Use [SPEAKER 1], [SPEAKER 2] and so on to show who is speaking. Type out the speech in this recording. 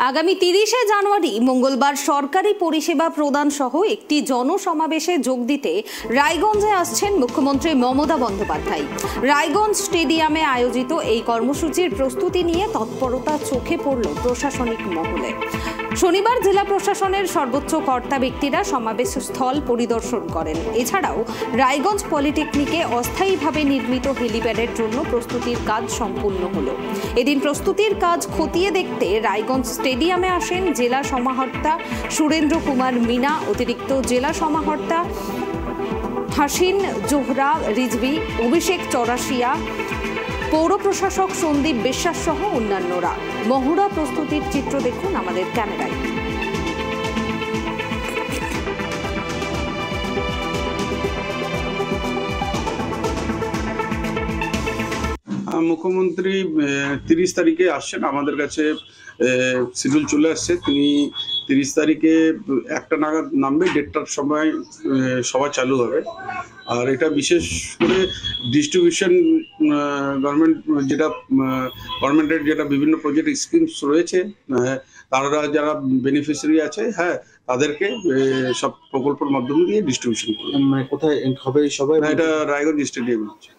[SPEAKER 1] আগামী 30শে জানুয়ারি মঙ্গলবার সরকারি পরিষেবা প্রদান সহ একটি জনসমাবেশে যোগ দিতে রায়গঞ্জে আসছেন মুখ্যমন্ত্রী মমতা বন্দ্যোপাধ্যায়। রায়গঞ্জ স্টেডিয়ামে আয়োজিত এই কর্মসূচির প্রস্তুতি নিয়ে তৎপরতা চোখে পড়ল প্রশাসনিক মহলে। শনিবার জেলা প্রশাসনের সর্বোচ্চ কর্তা ব্যক্তিরা সমাবেশ স্থল পরিদর্শন করেন। এছাড়াও রায়গঞ্জ পলিটেকনিকে অস্থায়ীভাবে নির্মিত হেলিপ্যাডের জন্য প্রস্তুতির কাজ সম্পূর্ণ হলো। এদিন প্রস্তুতির কাজ খতিয়ে দেখতে রায়গঞ্জ স্টেডিয়ামে আসেন জেলা সমাহর্তা সুরেন্দ্র কুমার মিনা, অতিরিক্ত জেলা সমাহর্তা হাসিন জোহরা রিজভি, অভিষেক চৌরাশিয়া, পৌর প্রশাসক সন্দীপ বিশ্বাস সহ অন্যান্যরা। মহড়া প্রস্তুতির চিত্র দেখুন আমাদের ক্যামেরায়।
[SPEAKER 2] মুখ্যমন্ত্রী 30 তারিখে আসছেন, আমাদের কাছে শিডিউল চলে আসছে। তিনি 30 তারিখে 1টা নাগাদ নামবে, 1:30টার সময় সভা চালু হবে। আর এটা বিশেষ করে ডিস্ট্রিবিউশন গভর্নমেন্টের যেটা বিভিন্ন প্রজেক্ট স্কিমস রয়েছে, তারা যারা বেনিফিশিয়ারি আছে, তাদেরকে সব প্রকল্পের মাধ্যমে দিয়ে ডিস্ট্রিবিউশন করবে।
[SPEAKER 3] মানে কোথায় হবে সবাই?
[SPEAKER 2] এটা রায়গঞ্জ স্টেডিয়ামে হচ্ছে।